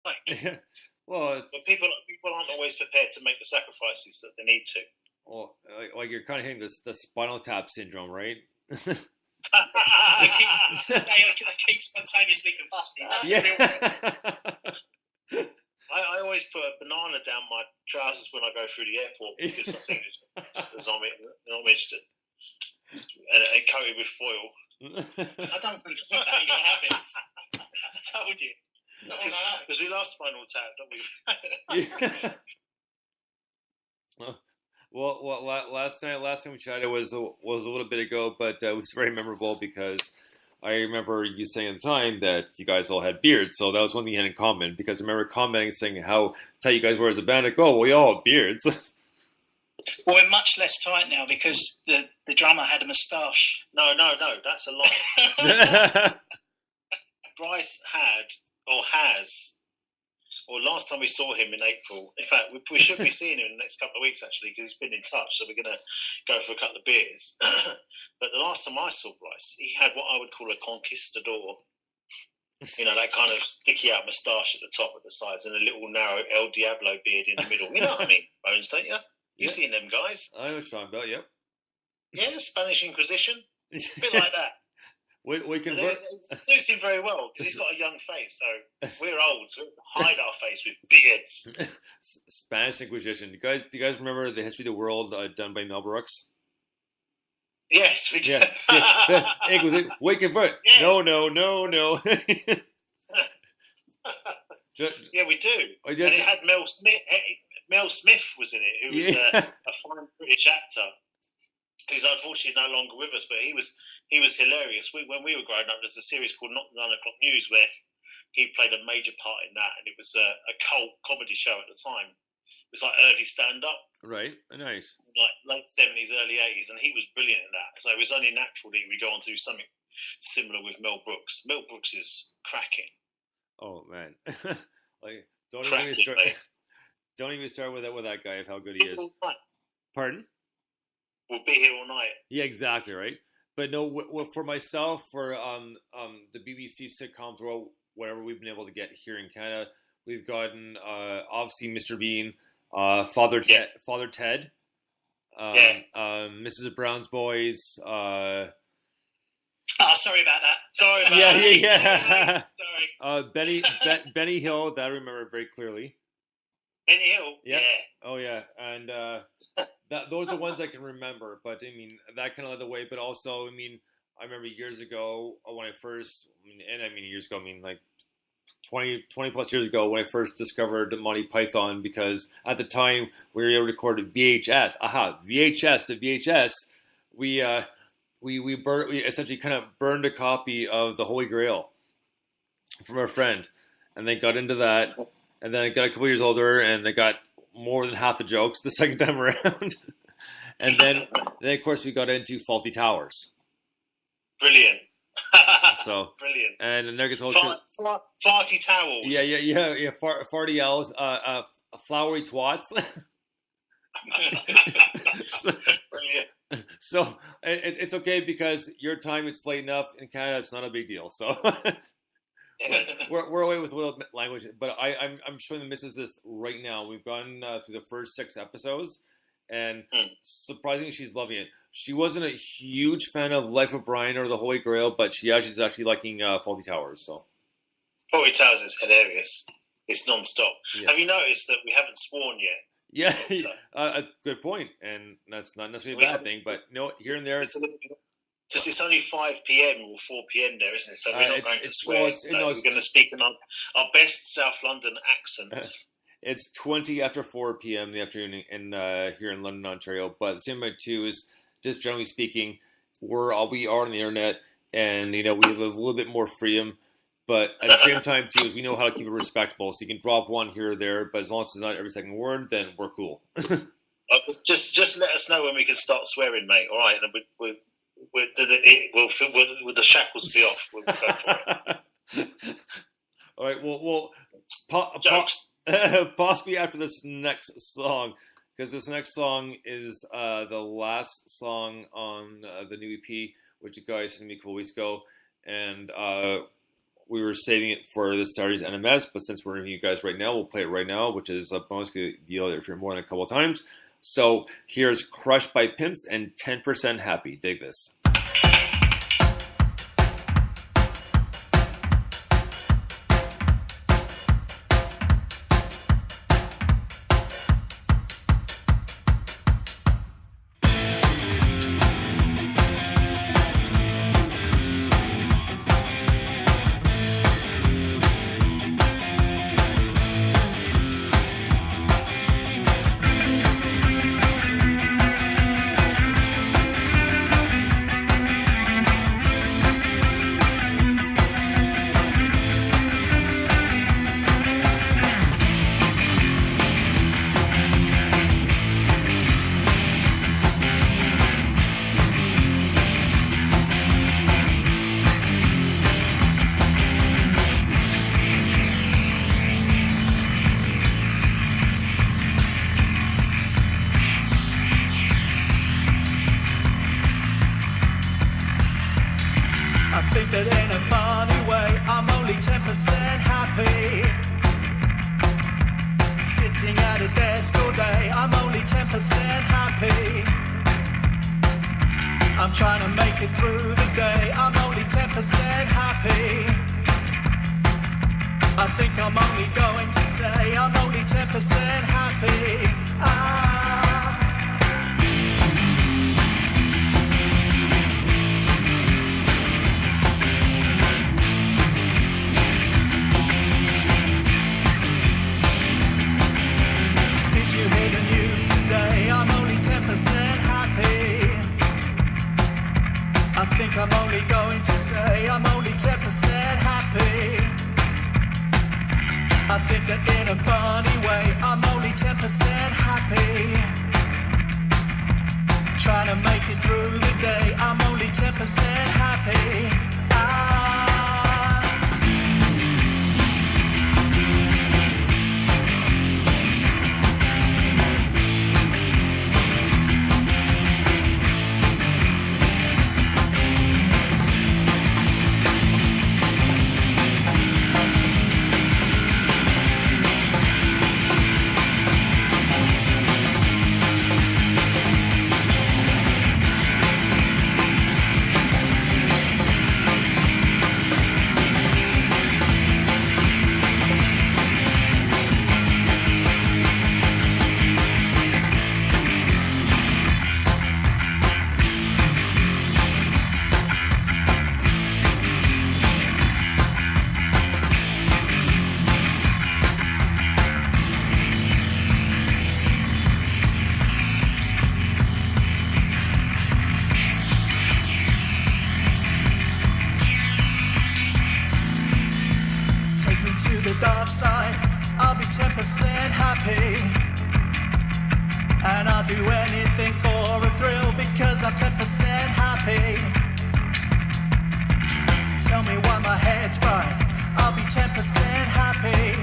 like, Well, but people aren't always prepared to make the sacrifices that they need to. well, like you're kind of hitting the spinal tap syndrome, right? they keep spontaneously combusting. That's the real problem. I always put a banana down my trousers when I go through the airport because I think it's not interested. And coated with foil. I don't think about your habits. I told you. Because we love Spinal Tap, don't we? Well, last time we chatted was a little bit ago, but it was very memorable because I remember you saying at the time that you guys all had beards, so that was one thing you had in common. Because I remember commenting saying how tight you guys were as a band. Like, oh, we all have beards. Well, we're much less tight now because the drummer had a moustache. No, that's a lie. Bryce had, or has, or last time we saw him in April, in fact, we should be seeing him in the next couple of weeks, actually, because he's been in touch, so we're going to go for a couple of beers. But the last time I saw Bryce, he had what I would call a conquistador. You know, that kind of sticky out moustache at the top, at the sides, and a little narrow El Diablo beard in the middle. You know what I mean, Bones, don't you? You've seen them guys. I know what you're talking about, yep. Yeah, Spanish Inquisition. A bit like that. We can. It suits him very well because he's got a young face. So we're old, so we hide our face with beards. Spanish Inquisition. Do you guys remember the History of the World done by Mel Brooks? Yes, we do. Yeah. Inquisition. We convert. Yeah. No. Yeah, we do. And it had Mel Smith. Mel Smith was in it, who was a fine British actor. Who's unfortunately no longer with us, but he was hilarious. When we were growing up, there's a series called 9 O'Clock News where he played a major part in that, and it was a cult comedy show at the time. It was like early stand-up, right? Nice, like late 70s, early 80s, and he was brilliant in that. So it was only natural that he would go on to do something similar with Mel Brooks. Mel Brooks is cracking. Oh man, like don't even start with that guy of how good he is. Pardon? We'll be here all night. Yeah, exactly, right? But no, for myself, for the BBC sitcoms, or whatever we've been able to get here in Canada, we've gotten obviously Mr. Bean, Father Ted, Mrs. Brown's Boys. Sorry about that. Sorry about that. Sorry. Benny Hill, that I remember very clearly. Benny Hill? Yeah. Oh, yeah. And those are the ones I can remember. But, I mean, that kind of led the way. But also, I mean, I remember years ago when I first, years ago, like 20 plus years ago when I first discovered Monty Python, because at the time we were able to record VHS. VHS to VHS. We essentially kind of burned a copy of The Holy Grail from our friend. And they got into that. And then I got a couple years older, and I got more than half the jokes the second time around. And then of course, we got into Faulty Towers. Brilliant. So brilliant. And the Nuggets Farty Towels. Yeah. Farty owls. Flowery twats. Brilliant. So it's okay because your time is late enough in Canada. It's not a big deal. So. We're away with a little language, but I'm showing the missus this right now. We've gone through the first 6 episodes, and surprisingly, she's loving it. She wasn't a huge fan of Life of Brian or The Holy Grail, but she's actually liking Faulty Towers. So, Faulty Towers is hilarious. It's non-stop. Yeah. Have you noticed that we haven't sworn yet? Yeah, a good point, and that's not necessarily a bad thing, but here and there, it's. Because it's only 5 p.m. or 4 p.m. there, isn't it? So we're not going to swear. We're going to speak in our best South London accents. It's 20 after 4 p.m. in the afternoon here in London, Ontario. But the same amount too is, just generally speaking, we are on the internet, and we have a little bit more freedom. But at the same time too, is we know how to keep it respectable. So you can drop one here or there, but as long as it's not every second word, then we're cool. Just let us know when we can start swearing, mate. All right, and the shackles be off. We'll go for it. All right. Well, possibly after this next song, because this next song is the last song on the new EP, which you guys sent me a couple weeks ago, and we were saving it for the Saturdays NMS, but since we're interviewing you guys right now, we'll play it right now, which is a bonus deal if you're more than a couple of times. So here's Crushed by Pimps and 10% Happy. Dig this. I think that in a funny way, I'm only 10% happy. Sitting at a desk all day, I'm only 10% happy. I'm trying to make it through the day, I'm only 10% happy. I think I'm only going to say I'm only 10% happy. Did you hear the news today? I'm only 10% happy. I think I'm only going to say I'm only 10% happy. I think that in a funny way, I'm only 10% happy. Trying to make it through the day, I'm only 10% happy. Dark side, I'll be 10% happy. And I'll do anything for a thrill because I'm 10% happy. Tell me why my head's right, I'll be 10% happy.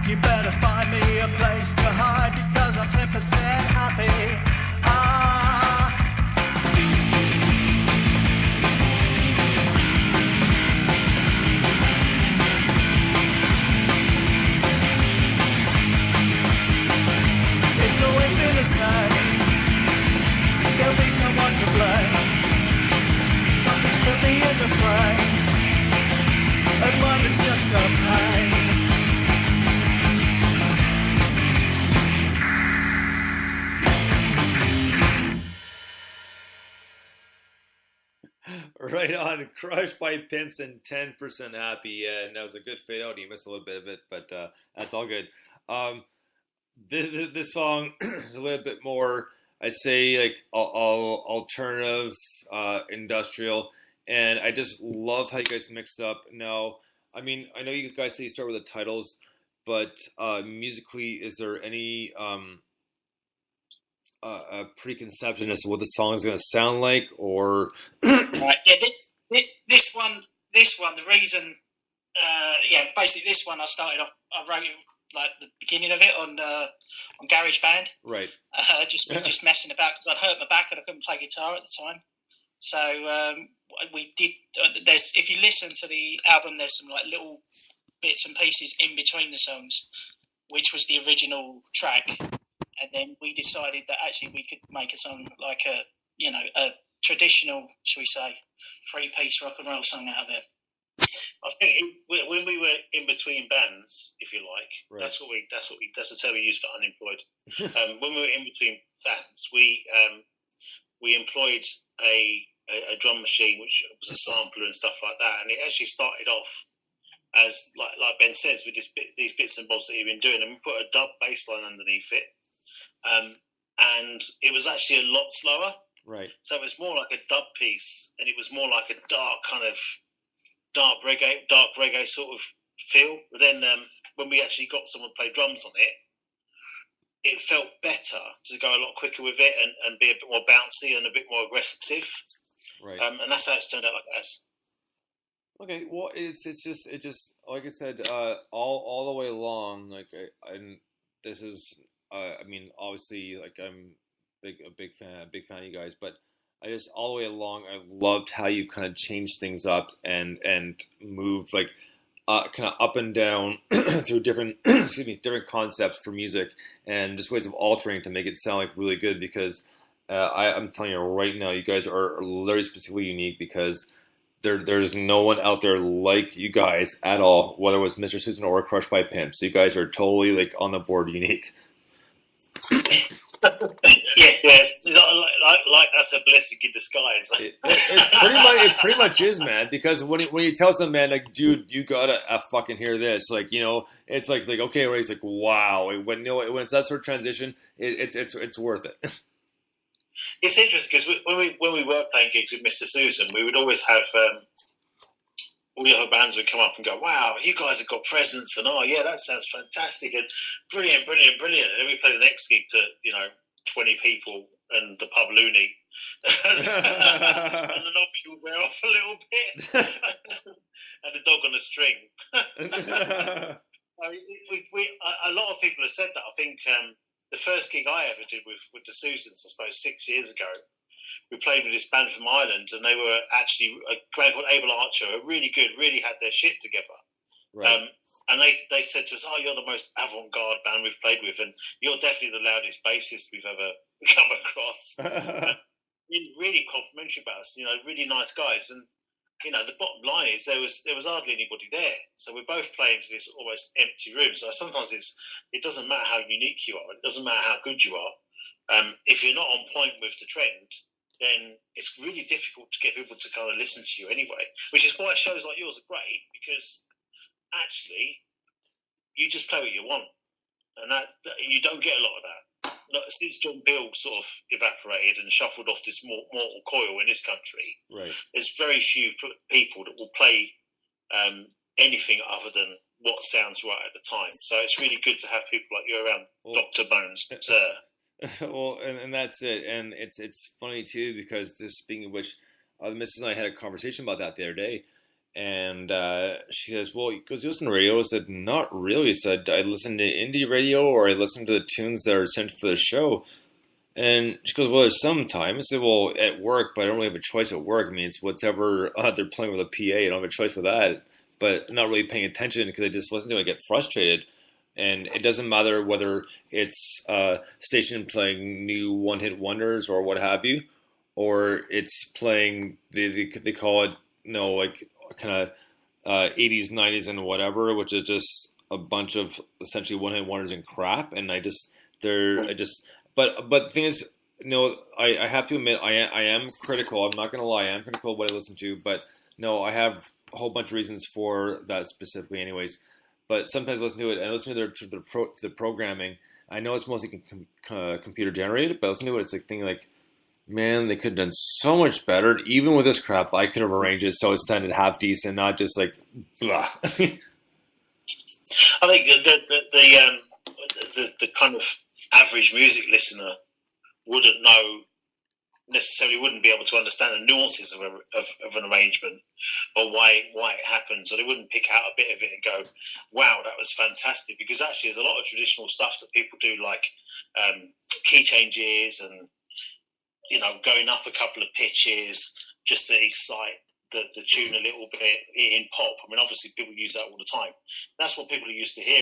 You better find me a place to hide because I'm 10% happy. It's always been the same. There'll be someone to blame. Something's put me in the frame, and mine is just a pain. Right on, Crushed by Pimps and 10% Happy. And that was a good fade out. You missed a little bit of it, but that's all good. This song is a little bit more, I'd say, like alternative, industrial, and I just love how you guys mixed up. Now, I mean, I know you guys say you start with the titles, but musically, is there any preconception as to what the song is going to sound like, or? Right, yeah, this one, the reason, basically this one I wrote it like the beginning of it on GarageBand. Right. Just messing about because I'd hurt my back and I couldn't play guitar at the time. So we did. There's if you listen to the album, there's some like little bits and pieces in between the songs, which was the original track, and then we decided that actually we could make a song like a traditional, shall we say, 3-piece rock and roll song out of it. I think when we were in between bands, if you like, Right. that's the term we use for unemployed. When we were in between bands, we employed a drum machine, which was a sampler and stuff like that, and it actually started off as like Ben says, with these bits and bobs that he'd been doing, and we put a dub bass line underneath it, and it was actually a lot slower. Right. So it was more like a dub piece, and it was more like a dark reggae sort of feel. But then when we actually got someone to play drums on it, it felt better to go a lot quicker with it and be a bit more bouncy and a bit more aggressive. Right. And that's how it's turned out like that. Okay, well, it just like I said, all the way along, like and this is, I mean, obviously, like I'm a big fan of you guys, but I just all the way along, I loved how you kind of changed things up and moved like kind of up and down through different different concepts for music and just ways of altering to make it sound like really good. Because I'm telling you right now, you guys are literally specifically unique because there's no one out there like you guys at all, whether it was Mr. Susan or Crushed by Pimps. You guys are totally like on the board unique. Yes, like that's a blessing in disguise. It pretty much is, man. Because when you tell some man like, dude, you gotta fucking hear this, like, you know, it's like okay, right? It's like, wow. When it's that sort of transition, it's worth it. It's interesting because when we were playing gigs with Mr. Susan, we would always have all the other bands would come up and go, wow, you guys have got presence, and oh yeah, that sounds fantastic, and brilliant. And then we play the next gig to 20 people and the pub loony, and the novelty would wear off a little bit, and the dog on a string. A lot of people have said that. I think the first gig I ever did with the Susans, I suppose 6 years ago, we played with this band from Ireland, and they were actually a band called Able Archer, really good, really had their shit together. Right. And they said to us, oh, you're the most avant-garde band we've played with, and you're definitely the loudest bassist we've ever come across. Really complimentary about us, really nice guys. And, the bottom line is there was hardly anybody there. So we're both playing to this almost empty room. So sometimes it doesn't matter how unique you are. It doesn't matter how good you are. If you're not on point with the trend, then it's really difficult to get people to kind of listen to you anyway, which is why shows like yours are great, because actually you just play what you want, and that you don't get a lot of that. Since John Bill sort of evaporated and shuffled off this mortal coil in this country, right, there's very few people that will play anything other than what sounds right at the time. So it's really good to have people like you around, Dr. Bones. Well, and that's it. And it's funny too, because this, speaking of which, the missus and I had a conversation about that the other day, and she says, well, because you listen to radio? I said, not really. I said, I listen to indie radio, or I listen to the tunes that are sent for the show. And she goes, well, there's some time. I said, well, at work, but I don't really have a choice at work. I mean, it's whatever they're playing with a PA. I don't have a choice with that, but not really paying attention because I just listen to it and get frustrated. And it doesn't matter whether it's a station playing new one-hit wonders or what have you, or it's playing, they call it, like kind of 80s, 90s, and whatever, which is just a bunch of essentially one-hit wonders and crap. And but the thing is, I have to admit, I am critical. I'm not going to lie. I am critical of what I listen to, but no, I have a whole bunch of reasons for that specifically anyways. But sometimes I listen to it, and I listen to the programming. I know it's mostly computer generated, but I listen to it, it's like thinking like, man, they could have done so much better. Even with this crap, I could have arranged it so it sounded half decent, not just like blah. I think the kind of average music listener wouldn't be able to understand the nuances of an arrangement, or why it happens, or they wouldn't pick out a bit of it and go, wow, that was fantastic. Because actually there's a lot of traditional stuff that people do, like key changes and going up a couple of pitches just to excite the tune a little bit in pop. I mean, obviously people use that all the time. That's what people are used to hearing.